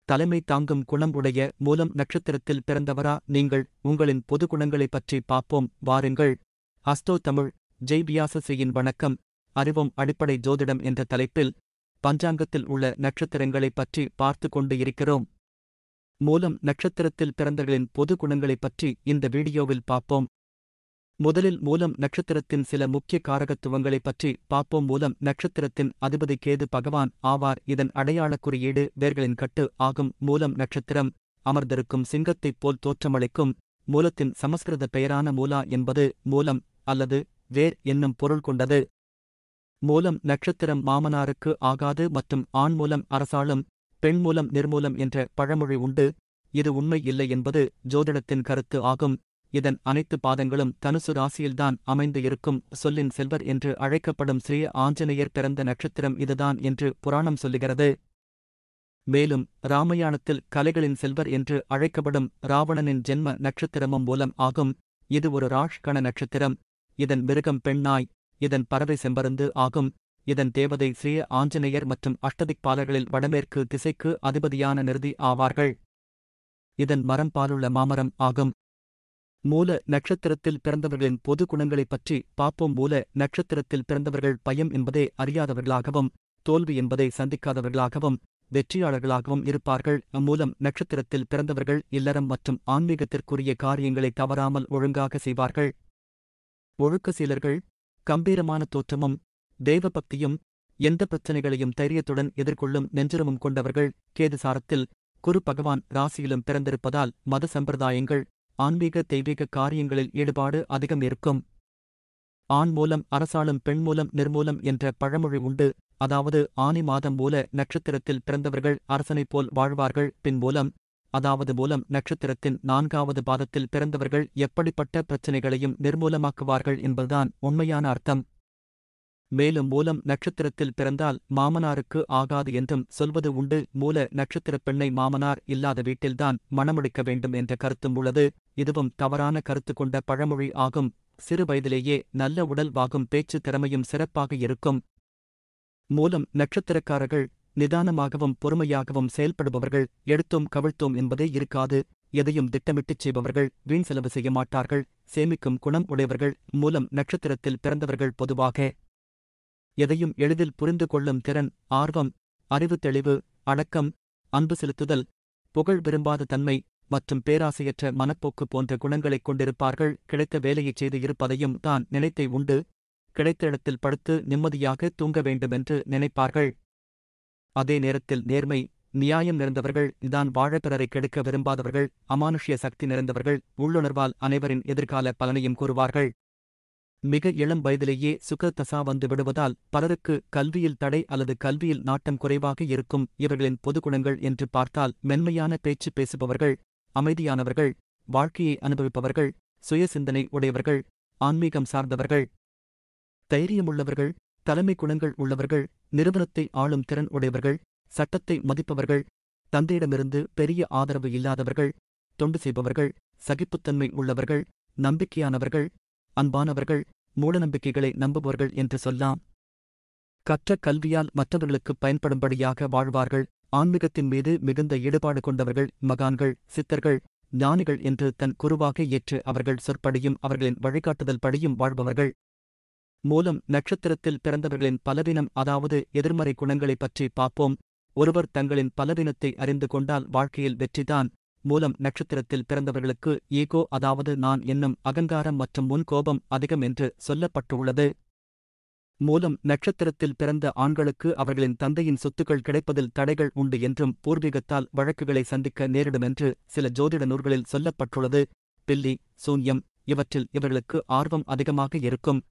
தலைமை தாங்கும் குணம் உடைய மூலம் நட்சத்திரத்தில் பிறந்தவரா நீங்கள்? உங்களின் பொது குணங்களைப் பற்றி பார்ப்போம் வாருங்கள். அஸ்ட்ரோ தமிழ் ஜெய் வியாசஸ்ரீயின் வணக்கம். அறிவோம் அடிப்படை ஜோதிடம் என்ற தலைப்பில் பஞ்சாங்கத்தில் உள்ள நட்சத்திரங்களைப் பற்றி பார்த்து கொண்டு இருக்கிறோம். மூலம் நட்சத்திரத்தில் பிறந்தவர்களின் பொது குணங்களைப் பற்றி இந்த வீடியோவில் பார்ப்போம். முதலில் மூலம் நட்சத்திரத்தின் சில முக்கிய காரகத்துவங்களைப் பற்றி பார்ப்போம். மூலம் நட்சத்திரத்தின் அதிபதி கேது பகவான் ஆவார். இதன் அடையாளக் குறியீடு வேர்களின் கட்டு ஆகும். மூலம் நட்சத்திரம் அமர்ந்திருக்கும் சிங்கத்தைப் போல் தோற்றமளிக்கும். மூலத்தின் சமஸ்கிருத பெயரான மூலா என்பது மூலம் அல்லது வேர் என்னும் பொருள் கொண்டது. மூலம் நட்சத்திரம் மாமனாருக்கு ஆகாது மற்றும் ஆண் மூலம் அரசாளும், பெண் மூலம் நிர்மூலம் என்ற பழமொழி உண்டு. இது உண்மை இல்லை என்பது ஜோதிடத்தின் கருத்து ஆகும். இதன் அனைத்து பாதங்களும் தனுசு ராசியில்தான் அமைந்து இருக்கும். சொல்லின் செல்வர் என்று அழைக்கப்படும் ஸ்ரீ ஆஞ்சநேயர் பிறந்த நட்சத்திரம் இதுதான் என்று புராணம் சொல்லுகிறது. மேலும் ராமாயணத்தில் கலைகளின் செல்வர் என்று அழைக்கப்படும் ராவணனின் ஜென்ம நட்சத்திரமும் மூலம் ஆகும். இது ஒரு ராஷ்கண நட்சத்திரம். இதன் மிருகம் பெண்ணாய். இதன் பறவை செம்பருந்து ஆகும். இதன் தேவதை ஸ்ரீ ஆஞ்சநேயர் மற்றும் அஷ்டதிக்பாலர்களில் வடமேற்கு திசைக்கு அதிபதியான நிருதி ஆவார்கள். இதன் மரம் பாலுள்ள மாமரம் ஆகும். மூல நட்சத்திரத்தில் பிறந்தவர்களின் பொது குணங்களைப் பற்றி பார்ப்போம். மூல நட்சத்திரத்தில் பிறந்தவர்கள் பயம் என்பதை அறியாதவர்களாகவும், தோல்வி என்பதை சந்திக்காதவர்களாகவும், வெற்றியாளர்களாகவும் இருப்பார்கள். மூலம் நட்சத்திரத்தில் பிறந்தவர்கள் இல்லறம் மற்றும் ஆன்மீகத்திற்குரிய காரியங்களை தவறாமல் ஒழுங்காக செய்வார்கள். ஒழுக்கசீலர்கள், கம்பீரமான தோற்றமும் தெய்வபக்தியும், எந்த பிரச்சனைகளையும் தைரியத்துடன் எதிர்கொள்ளும் நெஞ்சுரமும் கொண்டவர்கள். கேது சாரத்தில் குரு பகவான் ராசியிலும் பிறந்திருப்பதால் மத சம்பிரதாயங்கள், ஆன்மீக தெய்வீக காரியங்களில் ஈடுபாடு அதிகம் இருக்கும். ஆண் மூலம் அரசாளும், பெண் மூலம் நிர்மூலம் என்ற பழமொழி உண்டு. அதாவது ஆனி மாதம் மூல நட்சத்திரத்தில் பிறந்தவர்கள் அரசனைப் போல் வாழ்வார்கள். பின் மூலம் அதாவது மூலம் நட்சத்திரத்தின் 4வது பாதத்தில் பிறந்தவர்கள் எப்படிப்பட்ட பிரச்சினைகளையும் நிர்மூலமாக்குவார்கள் என்பதுதான் உண்மையான அர்த்தம். மேலும் மூலம் நட்சத்திரத்தில் பிறந்தால் மாமனாருக்கு ஆகாது என்றும் சொல்வது உண்டு. மூல நட்சத்திரப் பெண்ணை மாமனார் இல்லாத வீட்டில்தான் மணமுடிக்க வேண்டும் என்ற கருத்தும் உள்ளது. இதுவும் தவறான கருத்து கொண்ட பழமொழி ஆகும். சிறு வயதிலேயே நல்ல உடல் வாகும் பேச்சு திறமையும் சிறப்பாக இருக்கும். மூலம் நட்சத்திரக்காரர்கள் நிதானமாகவும் பொறுமையாகவும் செயல்படுபவர்கள். எடுத்தோம் கவிழ்த்தோம் என்பதே இருக்காது. எதையும் திட்டமிட்டுச் செய்பவர்கள். வீண் செலவு செய்ய மாட்டார்கள். சேமிக்கும் குணம் உடையவர்கள். மூலம் நட்சத்திரத்தில் பிறந்தவர்கள் பொதுவாக எதையும் எளிதில் புரிந்து கொள்ளும் திறன், ஆர்வம், அறிவு தெளிவு, அடக்கம், அன்பு செலுத்துதல், புகழ் விரும்பாத தன்மை மற்றும் பேராசையற்ற மனப்போக்கு போன்ற குணங்களைக் கொண்டிருப்பார்கள். கிடைத்த வேலையைச் செய்து இருப்பதையும் தான் நினைத்தை உண்டு. கிடைத்த இடத்தில் படுத்து நிம்மதியாக தூங்க வேண்டுமென்று நினைப்பார்கள். அதே நேரத்தில் நேர்மை, நியாயம் நிறைந்தவர்கள். இதான் வாழ பிறரை கெடுக்க விரும்பாதவர்கள். அமானுஷ்ய சக்தி நிறைந்தவர்கள். உள்ளுணர்வால் அனைவரின் எதிர்கால பலனையும் கூறுவார்கள். மிக இளம் வயதிலேயே சுக தசா வந்து விடுவதால் பலருக்கு கல்வியில் தடை அல்லது கல்வியில் நாட்டம் குறைவாக இருக்கும். இவர்களின் பொதுகுணங்கள் என்று பார்த்தால் மென்மையான பேச்சு பேசுபவர்கள், அமைதியானவர்கள், வாழ்க்கையை அனுபவிப்பவர்கள், சுய சிந்தனை உடையவர்கள், ஆன்மீகம் சார்ந்தவர்கள், தைரியமுள்ளவர்கள், தலைமை குணங்கள் உள்ளவர்கள், நிறுவனத்தை ஆளும் திறன் உடையவர்கள், சட்டத்தை மதிப்பவர்கள், தந்தையிடமிருந்து பெரிய ஆதரவு இல்லாதவர்கள், தொண்டு செய்பவர்கள், சகிப்புத்தன்மை உள்ளவர்கள், நம்பிக்கையானவர்கள், அன்பானவர்கள், மூடநம்பிக்கைகளை நம்புபவர்கள் என்று சொல்லலாம். கற்ற கல்வியால் மற்றவர்களுக்கு பயன்படும்படியாக வாழ்வார்கள். ஆன்மீகத்தின் மீது மிகுந்த ஈடுபாடு கொண்டவர்கள். மகான்கள், சித்தர்கள், ஞானிகள் என்று தன் குருவாக ஏற்று அவர்கள் சொற்படியும் அவர்களின் வழிகாட்டுதல் படியும் வாழ்பவர்கள். மூலம் நட்சத்திரத்தில் பிறந்தவர்களின் பலவீனம் அதாவது எதிர்மறை குணங்களைப் பற்றி பார்ப்போம். ஒருவர் தங்களின் பலவீனத்தை அறிந்து கொண்டால் வாழ்க்கையில் வெற்றிதான். மூலம் நட்சத்திரத்தில் பிறந்தவர்களுக்கு ஈகோ அதாவது நான் என்னும் அகங்காரம் மற்றும் முன்கோபம் அதிகம் என்று சொல்லப்பட்டுள்ளது. மூலம் நட்சத்திரத்தில் பிறந்த ஆண்களுக்கு அவர்களின் தந்தையின் சொத்துக்கள் கிடைப்பதில் தடைகள் உண்டு என்றும் பூர்வீகத்தால் வழக்குகளை சந்திக்க நேரிடுமென்று சில ஜோதிட நூல்களில் சொல்லப்பட்டுள்ளது. பில்லி, சூன்யம் இவற்றில் இவர்களுக்கு ஆர்வம் அதிகமாக இருக்கும்.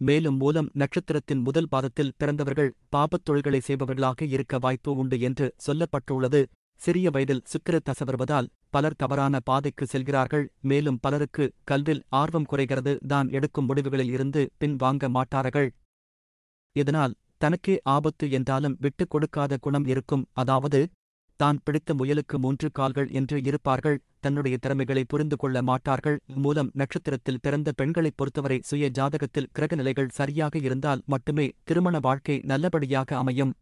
மேலும் மூலம் நட்சத்திரத்தின் முதல் பாதத்தில் பிறந்தவர்கள் பாபத் தொழில்களை செய்பவர்களாக இருக்க வாய்ப்பு உண்டு என்று சொல்லப்பட்டுள்ளது. சிறிய வயதில் சுக்கிர தசை வருவதால் பலர் தவறான பாதைக்கு செல்கிறார்கள். மேலும் பலருக்கு கல்வில் ஆர்வம் குறைகிறது. தான் எடுக்கும் முடிவுகளில் இருந்து பின் வாங்க மாட்டார்கள். இதனால் தனக்கே ஆபத்து என்றாலும் விட்டுக் கொடுக்காத குணம் இருக்கும். அதாவது தான் பிடித்த முயலுக்கு 3 கால்கள் என்று இருப்பார்கள். தன்னுடைய திறமைகளை புரிந்து கொள்ள மாட்டார்கள். மூலம் நட்சத்திரத்தில் பிறந்த பெண்களைப் பொறுத்தவரை சுய ஜாதகத்தில் கிரகநிலைகள் சரியாக இருந்தால் மட்டுமே திருமண வாழ்க்கை நல்லபடியாக அமையும்.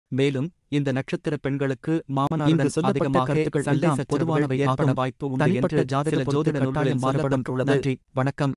மேலும் இந்த நட்சத்திர பெண்களுக்கு மாமனாருடன் அதிகமாக கருத்துக்கள் சண்டை சச்சரவுகள் ஏற்பட வாய்ப்பு உண்டு என்று சில ஜோதிட நூல்களில் சொல்லப்பட்டுள்ளது. நன்றி, வணக்கம்.